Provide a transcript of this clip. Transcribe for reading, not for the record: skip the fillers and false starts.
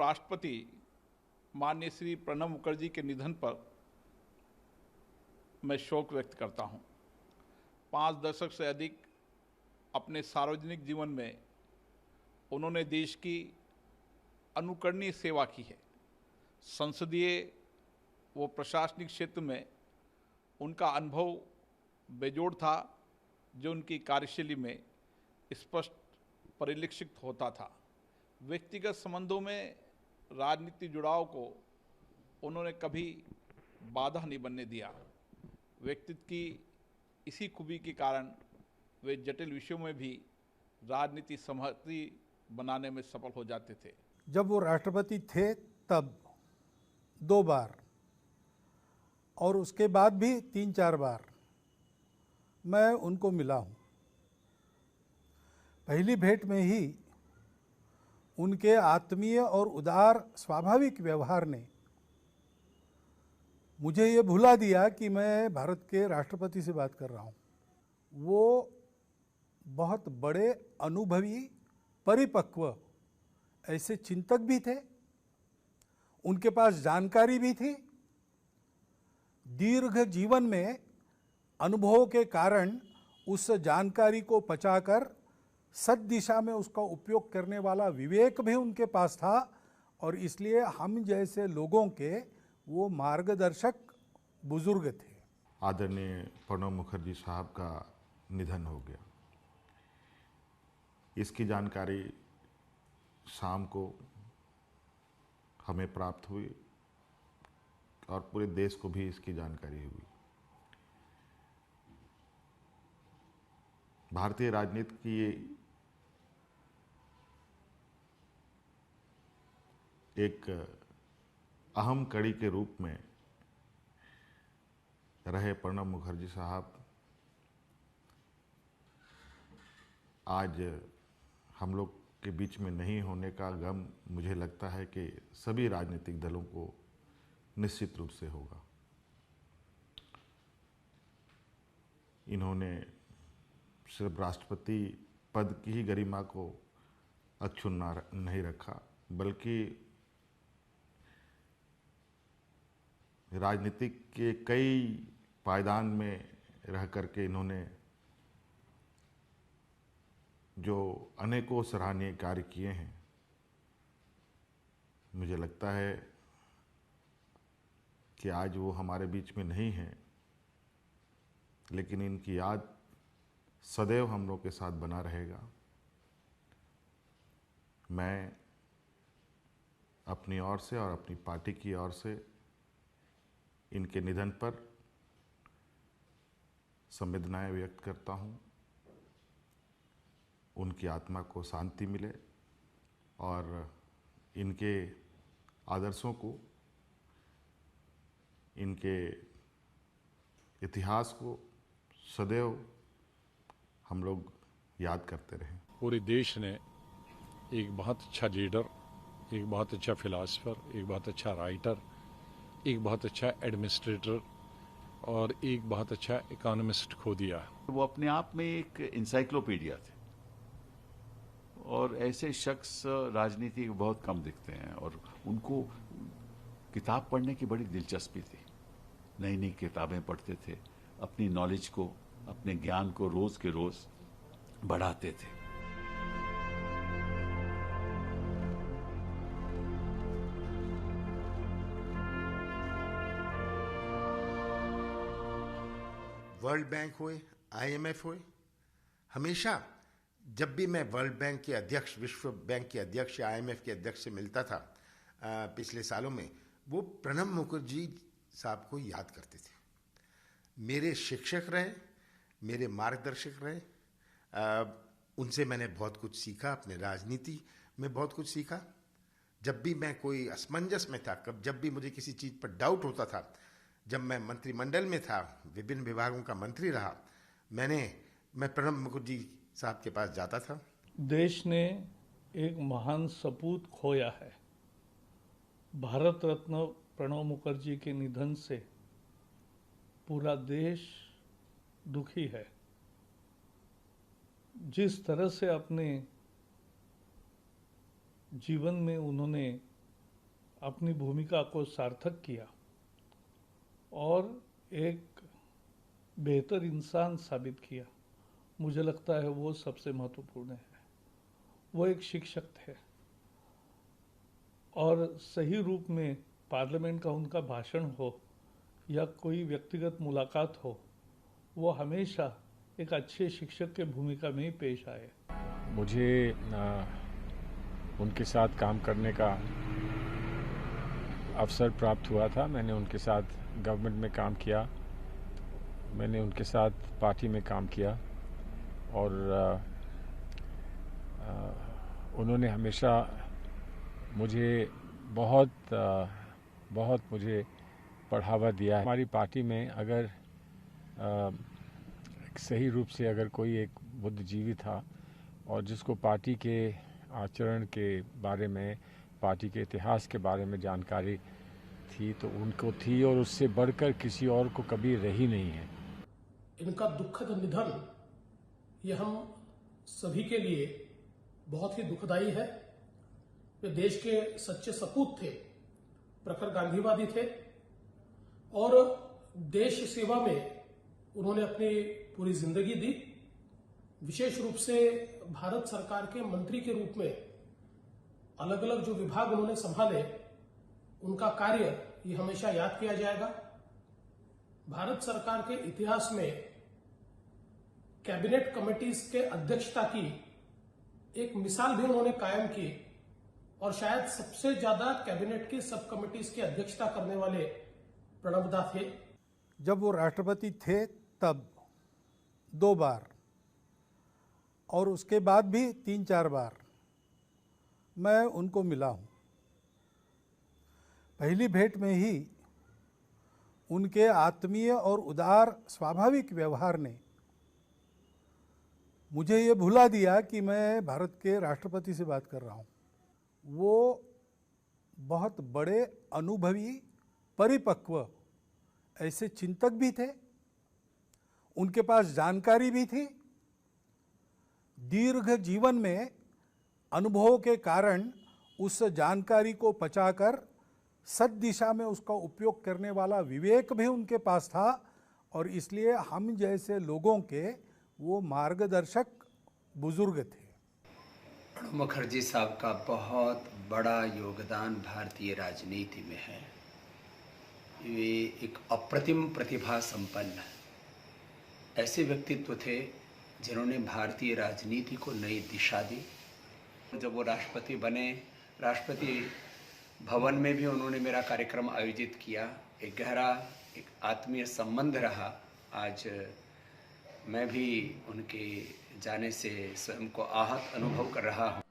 राष्ट्रपति माननीय श्री प्रणब मुखर्जी के निधन पर मैं शोक व्यक्त करता हूं। 5 दशक से अधिक अपने सार्वजनिक जीवन में उन्होंने देश की अनुकरणीय सेवा की है। संसदीय व प्रशासनिक क्षेत्र में उनका अनुभव बेजोड़ था, जो उनकी कार्यशैली में स्पष्ट परिलक्षित होता था। व्यक्तिगत संबंधों में राजनीतिक जुड़ाव को उन्होंने कभी बाधा नहीं बनने दिया। व्यक्तित्व की इसी खूबी के कारण वे जटिल विषयों में भी राजनीति सहमति बनाने में सफल हो जाते थे। जब वो राष्ट्रपति थे तब 2 बार और उसके बाद भी 3-4 बार मैं उनको मिला हूँ। पहली भेंट में ही उनके आत्मीय और उदार स्वाभाविक व्यवहार ने मुझे ये भुला दिया कि मैं भारत के राष्ट्रपति से बात कर रहा हूँ। वो बहुत बड़े अनुभवी, परिपक्व ऐसे चिंतक भी थे। उनके पास जानकारी भी थी। दीर्घ जीवन में अनुभवों के कारण उस जानकारी को पचाकर सद दिशा में उसका उपयोग करने वाला विवेक भी उनके पास था और इसलिए हम जैसे लोगों के वो मार्गदर्शक बुजुर्ग थे। आदरणीय प्रणब मुखर्जी साहब का निधन हो गया। इसकी जानकारी शाम को हमें प्राप्त हुई और पूरे देश को भी इसकी जानकारी हुई। भारतीय राजनीति की एक अहम कड़ी के रूप में रहे प्रणब मुखर्जी साहब आज हम लोग के बीच में नहीं होने का गम मुझे लगता है कि सभी राजनीतिक दलों को निश्चित रूप से होगा। इन्होंने सिर्फ राष्ट्रपति पद की ही गरिमा को अक्षुण्ण नहीं रखा, बल्कि राजनीतिक के कई पायदान में रह करके इन्होंने जो अनेकों सराहनीय कार्य किए हैं, मुझे लगता है कि आज वो हमारे बीच में नहीं हैं, लेकिन इनकी याद सदैव हम लोग के साथ बना रहेगा। मैं अपनी ओर से और अपनी पार्टी की ओर से इनके निधन पर संवेदनाएं व्यक्त करता हूं। उनकी आत्मा को शांति मिले और इनके आदर्शों को, इनके इतिहास को सदैव हम लोग याद करते रहें। पूरे देश ने एक बहुत अच्छा लीडर, एक बहुत अच्छा फिलासफर, एक बहुत अच्छा राइटर, एक बहुत अच्छा एडमिनिस्ट्रेटर और एक बहुत अच्छा इकोनॉमिस्ट खो दिया। वो अपने आप में एक इंसाइक्लोपीडिया थे और ऐसे शख्स राजनीति में बहुत कम दिखते हैं और उनको किताब पढ़ने की बड़ी दिलचस्पी थी। नई नई किताबें पढ़ते थे, अपनी नॉलेज को, अपने ज्ञान को रोज के रोज बढ़ाते थे। वर्ल्ड बैंक हुए, IMF हुए, हमेशा जब भी मैं वर्ल्ड बैंक के अध्यक्ष, विश्व बैंक के अध्यक्ष या IMF के अध्यक्ष से मिलता था पिछले सालों में, वो प्रणब मुखर्जी साहब को याद करते थे। मेरे शिक्षक रहे, मेरे मार्गदर्शक रहे। उनसे मैंने बहुत कुछ सीखा, अपने राजनीति में बहुत कुछ सीखा। जब भी मैं कोई असमंजस में था, जब भी मुझे किसी चीज़ पर डाउट होता था, जब मैं मंत्रिमंडल में था, विभिन्न विभागों का मंत्री रहा, मैं प्रणब मुखर्जी साहब के पास जाता था। देश ने एक महान सपूत खोया है। भारत रत्न प्रणब मुखर्जी के निधन से पूरा देश दुखी है। जिस तरह से अपने जीवन में उन्होंने अपनी भूमिका को सार्थक किया और एक बेहतर इंसान साबित किया, मुझे लगता है वो सबसे महत्वपूर्ण है। वो एक शिक्षक थे और सही रूप में पार्लियामेंट का उनका भाषण हो या कोई व्यक्तिगत मुलाकात हो, वो हमेशा एक अच्छे शिक्षक के भूमिका में ही पेश आए। मुझे उनके साथ काम करने का अवसर प्राप्त हुआ था। मैंने उनके साथ गवर्नमेंट में काम किया, मैंने उनके साथ पार्टी में काम किया और उन्होंने हमेशा मुझे बहुत मुझे बढ़ावा दिया है। हमारी पार्टी में अगर सही रूप से अगर कोई एक बुद्धिजीवी था और जिसको पार्टी के आचरण के बारे में, पार्टी के इतिहास के बारे में जानकारी थी तो उनको थी, और उससे बढ़कर किसी और को कभी रही नहीं है। इनका दुखद निधन ये हम सभी के लिए बहुत ही दुखदाई है। वे देश के सच्चे सपूत थे, प्रखर गांधीवादी थे और देश सेवा में उन्होंने अपनी पूरी जिंदगी दी। विशेष रूप से भारत सरकार के मंत्री के रूप में अलग अलग जो विभाग उन्होंने संभाले, उनका कार्य ये हमेशा याद किया जाएगा। भारत सरकार के इतिहास में कैबिनेट कमेटीज के अध्यक्षता की एक मिसाल भी उन्होंने कायम की और शायद सबसे ज्यादा कैबिनेट की सब कमेटीज की अध्यक्षता करने वाले प्रणब दा थे। जब वो राष्ट्रपति थे तब 2 बार और उसके बाद भी 3-4 बार मैं उनको मिला हूँ। पहली भेंट में ही उनके आत्मीय और उदार स्वाभाविक व्यवहार ने मुझे ये भुला दिया कि मैं भारत के राष्ट्रपति से बात कर रहा हूँ। वो बहुत बड़े अनुभवी, परिपक्व ऐसे चिंतक भी थे, उनके पास जानकारी भी थी। दीर्घ जीवन में अनुभवों के कारण उस जानकारी को पचाकर सद्दिशा में उसका उपयोग करने वाला विवेक भी उनके पास था और इसलिए हम जैसे लोगों के वो मार्गदर्शक बुजुर्ग थे। प्रणब मुखर्जी साहब का बहुत बड़ा योगदान भारतीय राजनीति में है। वे एक अप्रतिम प्रतिभा संपन्न ऐसे व्यक्तित्व थे जिन्होंने भारतीय राजनीति को नई दिशा दी। जब वो राष्ट्रपति बने, राष्ट्रपति भवन में भी उन्होंने मेरा कार्यक्रम आयोजित किया। एक गहरा, एक आत्मीय संबंध रहा। आज मैं भी उनके जाने से स्वयं को आहत अनुभव कर रहा हूँ।